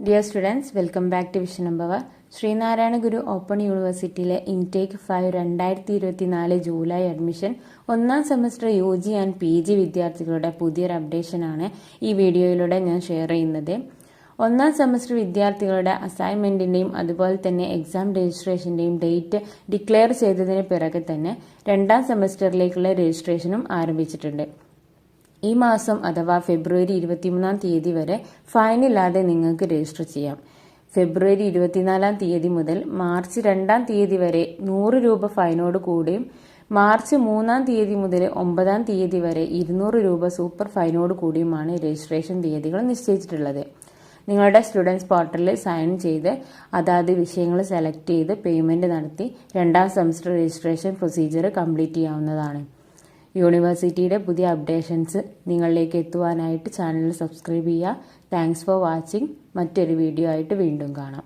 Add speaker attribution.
Speaker 1: Dear students, welcome back to Vision Number. Sreenarayana Guru open യൂണിവേഴ്സിറ്റിയിലെ intake 5 2024 July admission ഒന്നാം semester UG and PG വിദ്യാർത്ഥികളുടെ പുതിയൊരു അപ്ഡേഷനാണ് ഈ വീഡിയോയിലൂടെ ഞാൻ ഷെയർ ചെയ്യുന്നത്. ഒന്നാം സെമസ്റ്റർ വിദ്യാർത്ഥികളുടെ അസൈൻമെന്റിന്റെയും അതുപോലെ തന്നെ എക്സാം രജിസ്ട്രേഷന്റെയും ഡേറ്റ് ഡിക്ലെയർ ചെയ്തതിന് പിറകെ തന്നെ രണ്ടാം സെമസ്റ്ററിലേക്കുള്ള രജിസ്ട്രേഷനും ആരംഭിച്ചിട്ടുണ്ട്. ഈ മാസം അഥവാ ഫെബ്രുവരി 23 തീയതി വരെ ഫൈനില്ലാതെ നിങ്ങൾക്ക് രജിസ്റ്റർ ചെയ്യാം. ഫെബ്രുവരി 24 തീയതി മുതൽ മാർച്ച് 2 തീയതി വരെ 100 രൂപ ഫൈനോട് കൂടിയും മാർച്ച് 3 തീയതി മുതൽ 9 തീയതി വരെ 200 രൂപ സൂപ്പർ ഫൈനോട് കൂടിയുമാണ് രജിസ്ട്രേഷൻ തീയതികൾ നിശ്ചയിച്ചിട്ടുള്ളത്. നിങ്ങളുടെ സ്റ്റുഡൻസ് പോർട്ടലിൽ സൈൻ ചെയ്ത് അതാത് വിഷയങ്ങൾ സെലക്ട് ചെയ്ത് പേയ്മെന്റ് നടത്തി രണ്ടാം സെമസ്റ്റർ രജിസ്ട്രേഷൻ പ്രൊസീജിയർ കംപ്ലീറ്റ് ചെയ്യാവുന്നതാണ്. യൂണിവേഴ്സിറ്റിയുടെ പുതിയ അപ്ഡേഷൻസ് നിങ്ങളിലേക്ക് എത്തുവാനായിട്ട് ചാനൽ സബ്സ്ക്രൈബ് ചെയ്യുക. Thanks for watching. മറ്റൊരു വീഡിയോ ആയിട്ട് വീണ്ടും കാണാം.